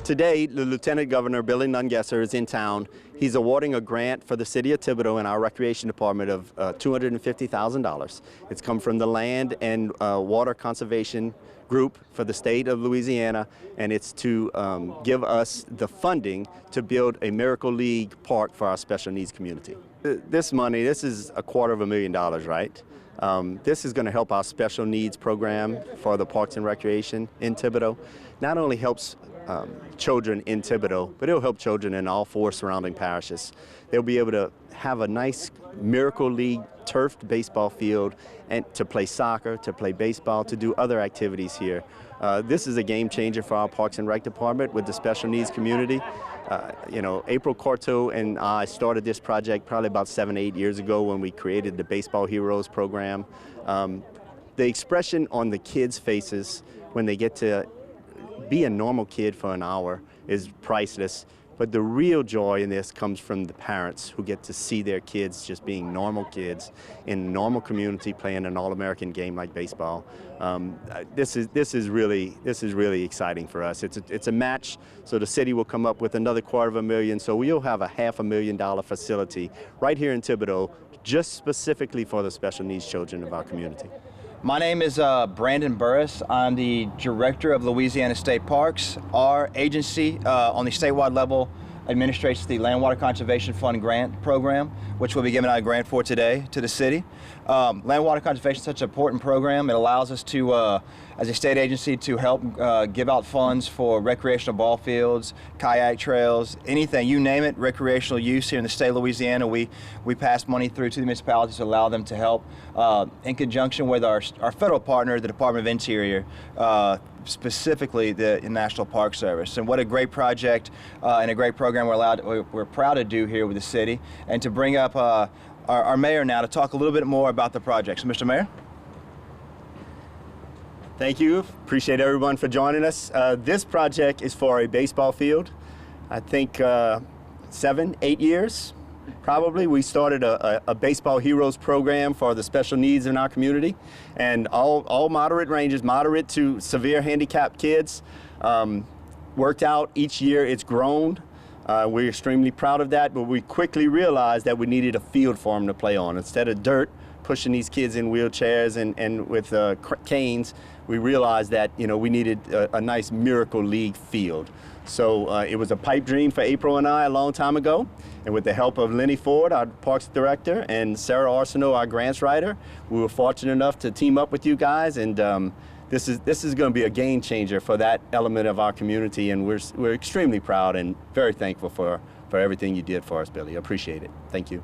Today, the Lieutenant Governor, Billy Nungesser, is in town. He's awarding a grant for the city of Thibodaux and our recreation department of $250,000. It's come from the Land and Water Conservation Group for the state of Louisiana, and it's to give us the funding to build a Miracle League park for our special needs community. This money, this is $250,000, right? This is going to help our special needs program for the Parks and Recreation in Thibodaux. Not only helps children in Thibodaux, but it'll help children in all 4 surrounding parishes. They'll be able to have a nice Miracle League turfed baseball field and to play soccer, to play baseball, to do other activities here. This is a game changer for our Parks and Rec department with the special needs community. You know, April Corto and I started this project probably about 7 or 8 years ago when we created the Baseball Heroes program. The expression on the kids' faces when they get to be a normal kid for an hour is priceless, but the real joy in this comes from the parents who get to see their kids just being normal kids in a normal community playing an all-American game like baseball. This is really exciting for us. It's a match, so the city will come up with another $250,000, so we'll have a $500,000 facility right here in Thibodaux, just specifically for the special needs children of our community. My name is Brandon Burris. I'm the Director of Louisiana State Parks. Our agency on the statewide level administrates the Land Water Conservation Fund grant program, which we'll be giving out a grant for today to the city. Land Water Conservation is such an important program. It allows us to, as a state agency, to help give out funds for recreational ball fields, kayak trails, anything, you name it, recreational use here in the state of Louisiana. We pass money through to the municipalities to allow them to help in conjunction with our federal partner, the Department of Interior, specifically the National Park Service. And what a great project and a great program we're proud to do here with the city, and to bring up our mayor now to talk a little bit more about the project. So, Mr. Mayor. Thank you. Appreciate everyone for joining us. This project is for a baseball field. I think 7, 8 years, probably. We started a Baseball Heroes program for the special needs in our community, and all moderate ranges, moderate to severe handicapped kids. Worked out each year. It's grown. We're extremely proud of that, but we quickly realized that we needed a field for them to play on. Instead of dirt, pushing these kids in wheelchairs and with canes, we realized that, you know, we needed a nice Miracle League field. So it was a pipe dream for April and I a long time ago, and with the help of Lenny Ford, our Parks Director, and Sarah Arsenault, our grants writer, we were fortunate enough to team up with you guys, and this is going to be a game changer for that element of our community, and we're extremely proud and very thankful for everything you did for us, Billy. I appreciate it. Thank you.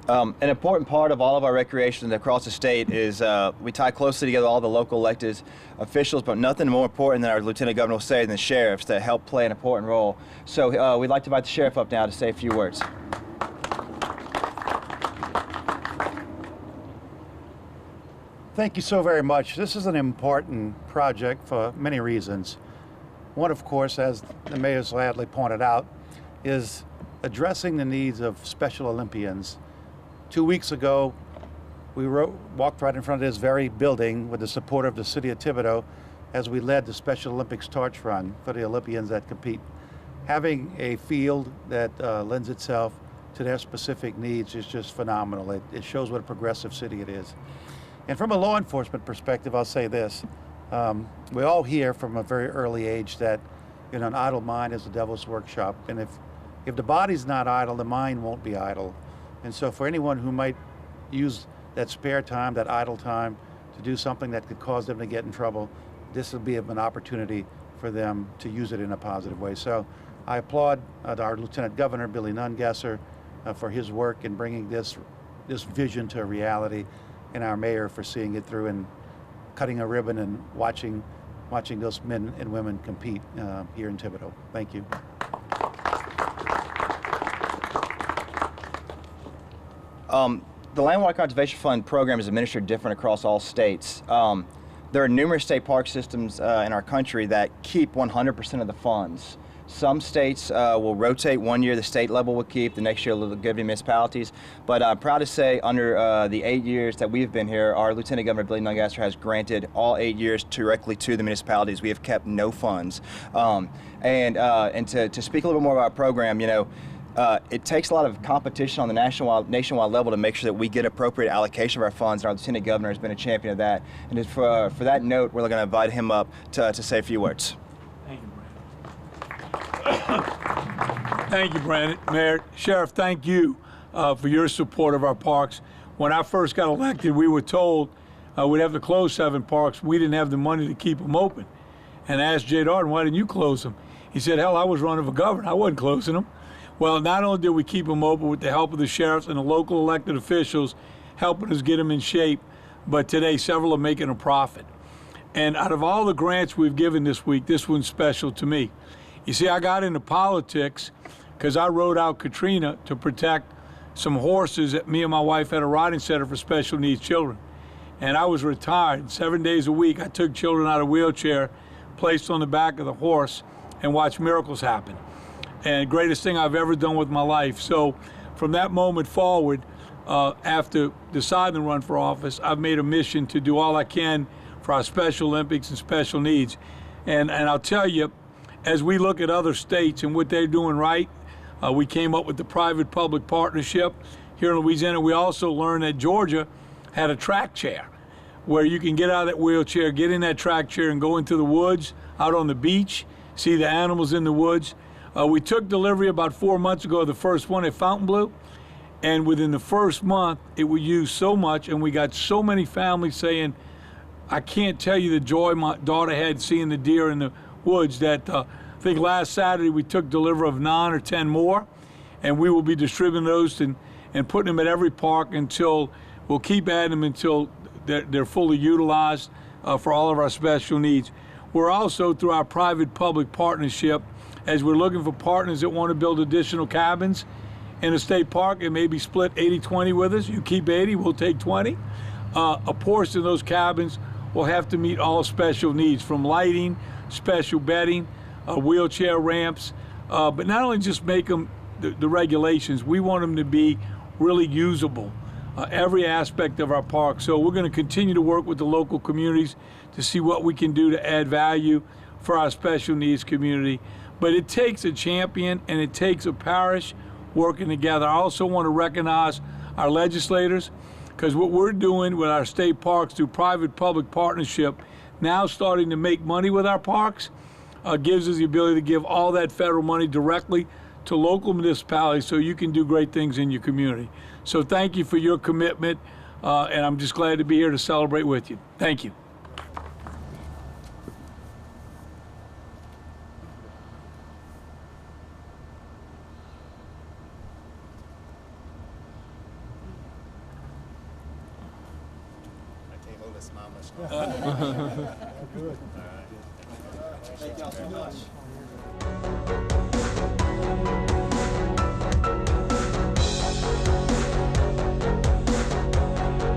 An important part of all of our recreation across the state is we tie closely together all the local elected officials, but nothing more important than our Lieutenant Governor will say than the sheriffs that help play an important role. So we'd like to invite the sheriff up now to say a few words. Thank you so very much. This is an important project for many reasons. One, of course, as the Mayor Sladley pointed out, is addressing the needs of Special Olympians. 2 weeks ago, we walked right in front of this very building with the support of the city of Thibodaux as we led the Special Olympics torch run for the Olympians that compete. Having a field that lends itself to their specific needs is just phenomenal. It shows what a progressive city it is. And from a law enforcement perspective, I'll say this. We all hear from a very early age that, you know, an idle mind is the devil's workshop. And if the body's not idle, the mind won't be idle. And so for anyone who might use that spare time, that idle time, to do something that could cause them to get in trouble, this will be an opportunity for them to use it in a positive way. So I applaud our Lieutenant Governor, Billy Nungesser, for his work in bringing this vision to reality, and our mayor for seeing it through and cutting a ribbon and watching those men and women compete here in Thibodaux. Thank you. The Land Water Conservation Fund program is administered different across all states. There are numerous state park systems in our country that keep 100% of the funds. Some states will rotate. One year the state level will keep, the next year they'll give to municipalities. But I'm proud to say under the 8 years that we've been here, our Lieutenant Governor Billy Nungesser has granted all 8 years directly to the municipalities. We have kept no funds. And to speak a little bit more about our program, you know, it takes a lot of competition on the nationwide level to make sure that we get appropriate allocation of our funds, and our Lieutenant Governor has been a champion of that. And for that note, we're going to invite him up to say a few words. Thank you, Brandon. Thank you, Brandon. Mayor, Sheriff, thank you for your support of our parks. When I first got elected, we were told we'd have to close 7 parks. We didn't have the money to keep them open. And I asked Jay Darden, why didn't you close them? He said, hell, I was running for governor. I wasn't closing them. Well, not only did we keep them open with the help of the sheriffs and the local elected officials helping us get them in shape, but today several are making a profit. And out of all the grants we've given this week, this one's special to me. You see, I got into politics because I rode out Katrina to protect some horses that me and my wife had a riding center for special needs children. And I was retired. 7 days a week, I took children out of wheelchair, placed on the back of the horse, and watched miracles happen. And greatest thing I've ever done with my life. So from that moment forward, after deciding to run for office, I've made a mission to do all I can for our Special Olympics and special needs. And I'll tell you, as we look at other states and what they're doing right, we came up with the private-public partnership. Here in Louisiana, we also learned that Georgia had a track chair where you can get out of that wheelchair, get in that track chair and go into the woods, out on the beach, see the animals in the woods. We took delivery about 4 months ago of the first one at Fontainebleau, and within the first month, it was used so much, and we got so many families saying, I can't tell you the joy my daughter had seeing the deer in the woods that I think last Saturday we took delivery of 9 or 10 more, and we will be distributing those and putting them at every park until, we'll keep adding them until they're fully utilized for all of our special needs. We're also, through our private-public partnership, as we're looking for partners that want to build additional cabins in a state park and maybe split 80-20 with us. You keep 80, we'll take 20. A portion of those cabins will have to meet all special needs, from lighting, special bedding, wheelchair ramps, but not only just make them the regulations, we want them to be really usable, every aspect of our park. So we're going to continue to work with the local communities to see what we can do to add value for our special needs community. But it takes a champion and it takes a parish working together. I also want to recognize our legislators, because what we're doing with our state parks through private-public partnership, now starting to make money with our parks, gives us the ability to give all that federal money directly to local municipalities so you can do great things in your community. So thank you for your commitment, and I'm just glad to be here to celebrate with you. Thank you. Thank y'all so much.